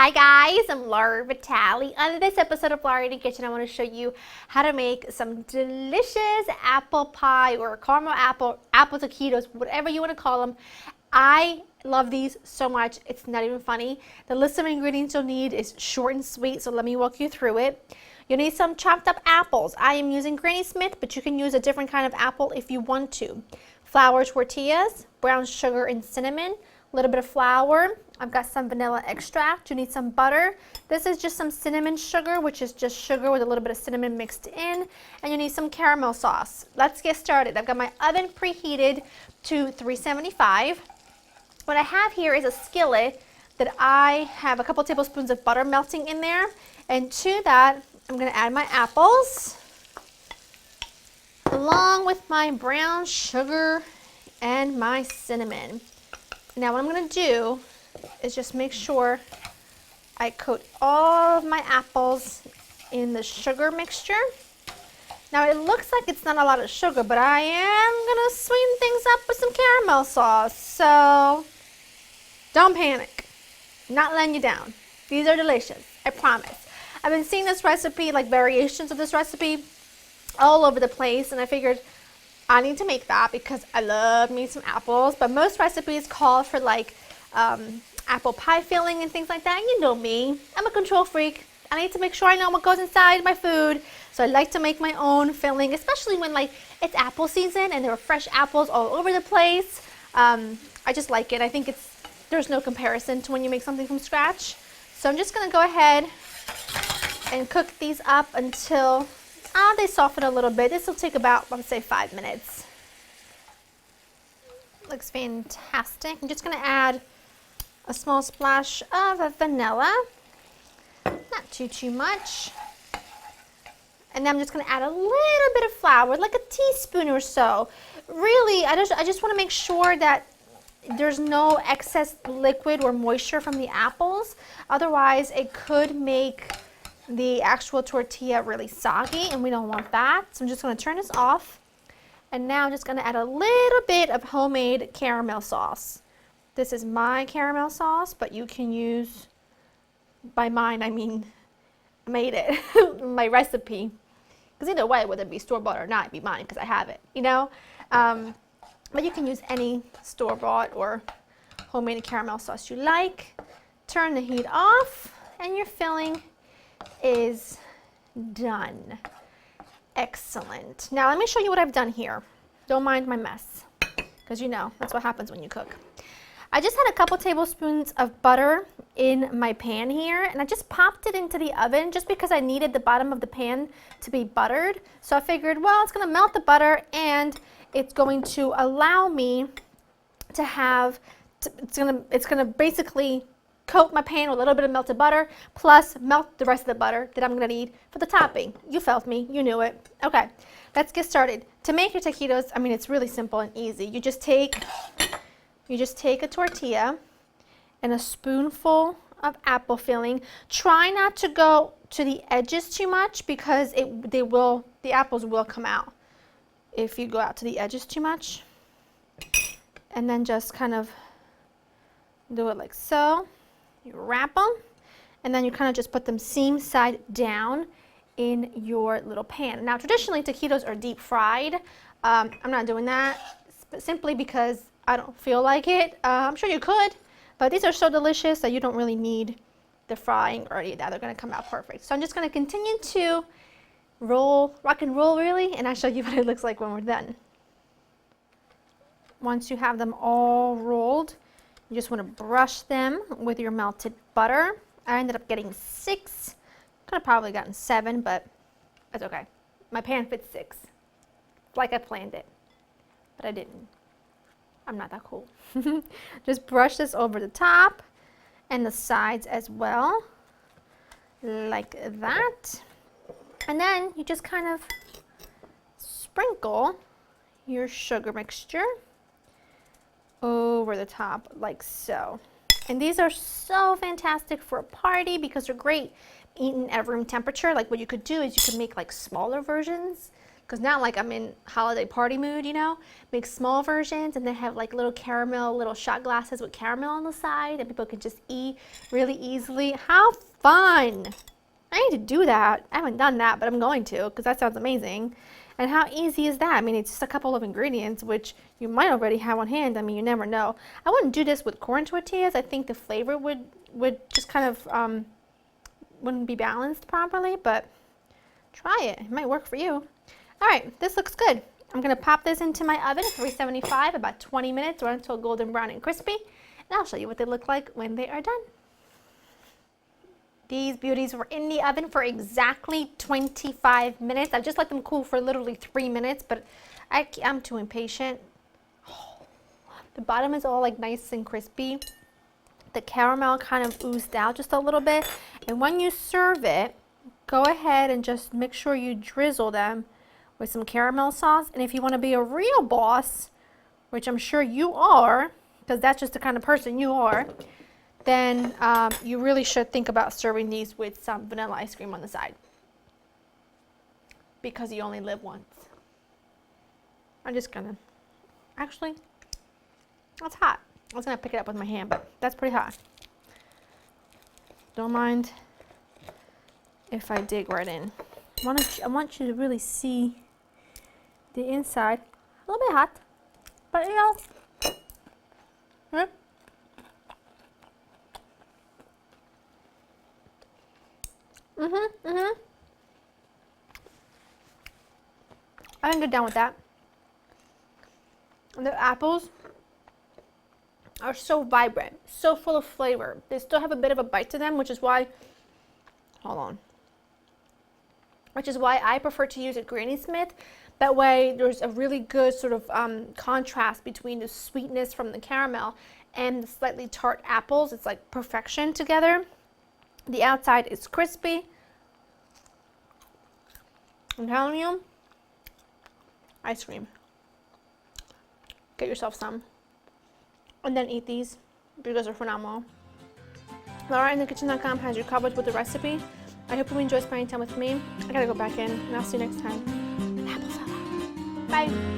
Hi guys, I'm Laura Vitale. On this episode of Laura in the Kitchen, I want to show you how to make some delicious apple pie or caramel apple taquitos, whatever you want to call them. I love these so much, it's not even funny. The list of ingredients you'll need is short and sweet, so let me walk you through it. You'll need some chopped up apples. I am using Granny Smith, but you can use a different kind of apple if you want to. Flour tortillas, brown sugar and cinnamon, a little bit of flour. I've got some vanilla extract. You need some butter. This is just some cinnamon sugar, which is just sugar with a little bit of cinnamon mixed in. And you need some caramel sauce. Let's get started. I've got my oven preheated to 375. What I have here is a skillet that I have a couple tablespoons of butter melting in there. And to that, I'm going to add my apples along with my brown sugar and my cinnamon. Now what I'm going to do is just make sure I coat all of my apples in the sugar mixture. Now it looks like it's not a lot of sugar, but I am going to sweeten things up with some caramel sauce. So don't panic. I'm not letting you down. These are delicious, I promise. I've been seeing this recipe, like variations of this recipe, all over the place, and I figured I need to make that because I love me some apples. But most recipes call for like apple pie filling and things like that. You know me, I'm a control freak. I need to make sure I know what goes inside my food. So I like to make my own filling, especially when like it's apple season and there are fresh apples all over the place. I just like it. I think there's no comparison to when you make something from scratch. So I'm just gonna go ahead and cook these up until they soften a little bit. This will take about, let's say, 5 minutes. Looks fantastic. I'm just going to add a small splash of vanilla. Not too much. And then I'm just going to add a little bit of flour, like a teaspoon or so. Really, I just want to make sure that there's no excess liquid or moisture from the apples. Otherwise, it could make the actual tortilla really soggy, and we don't want that. So I'm just going to turn this off, and now I'm just going to add a little bit of homemade caramel sauce. This is my caramel sauce, but you can use, by mine I mean made it, my recipe, because either way, whether it be store-bought or not, it'd be mine because I have it, you know. But you can use any store-bought or homemade caramel sauce you like. Turn the heat off, and your filling is done. Excellent. Now let me show you what I've done here. Don't mind my mess, because you know that's what happens when you cook. I just had a couple tablespoons of butter in my pan here, and I just popped it into the oven just because I needed the bottom of the pan to be buttered. So I figured, well, it's going to melt the butter, and it's going to allow me to have, it's going to basically coat my pan with a little bit of melted butter, plus melt the rest of the butter that I'm going to need for the topping. You felt me, you knew it. Okay, let's get started. To make your taquitos, I mean, it's really simple and easy. You just take a tortilla and a spoonful of apple filling. Try not to go to the edges too much because the apples will come out if you go out to the edges too much. And then just kind of do it like so. You wrap them, and then you kind of just put them seam side down in your little pan. Now, traditionally, taquitos are deep fried. I'm not doing that simply because I don't feel like it. I'm sure you could, but these are so delicious that you don't really need the frying or any of that. They're going to come out perfect. So I'm just going to continue to rock and roll really, and I'll show you what it looks like when we're done. Once you have them all rolled, you just want to brush them with your melted butter. I ended up getting 6. Could have probably gotten 7, but that's okay. My pan fits 6, like I planned it, but I didn't. I'm not that cool. Just brush this over the top and the sides as well, like that. And then you just kind of sprinkle your sugar mixture over the top like so. And these are so fantastic for a party because they're great eaten at room temperature. Like what you could do is you could make like smaller versions because now like I'm in holiday party mood, you know, make small versions and then have like little caramel, little shot glasses with caramel on the side that people can just eat really easily. How fun! I need to do that. I haven't done that, but I'm going to because that sounds amazing. And how easy is that? I mean, it's just a couple of ingredients, which you might already have on hand. I mean, you never know. I wouldn't do this with corn tortillas. I think the flavor would just kind of wouldn't be balanced properly, but try it. It might work for you. All right, this looks good. I'm gonna pop this into my oven at 375, about 20 minutes, or until golden brown and crispy, and I'll show you what they look like when they are done. These beauties were in the oven for exactly 25 minutes. I just let them cool for literally 3 minutes, but I'm too impatient. The bottom is all like nice and crispy. The caramel kind of oozed out just a little bit. And when you serve it, go ahead and just make sure you drizzle them with some caramel sauce. And if you want to be a real boss, which I'm sure you are, because that's just the kind of person you are, then you really should think about serving these with some vanilla ice cream on the side, because you only live once. I'm just gonna, actually, that's hot. I was gonna pick it up with my hand, but that's pretty hot. Don't mind if I dig right in. I want you to really see the inside. A little bit hot, but you know. I can get down with that. And the apples are so vibrant, so full of flavor. They still have a bit of a bite to them, which is why, hold on, which is why I prefer to use a Granny Smith. That way there's a really good sort of contrast between the sweetness from the caramel and the slightly tart apples. It's like perfection together. The outside is crispy. I'm telling you, ice cream. Get yourself some. And then eat these because they're phenomenal. LauraInTheKitchen.com has you covered with the recipe. I hope you enjoy spending time with me. I gotta go back in, and I'll see you next time. Bye.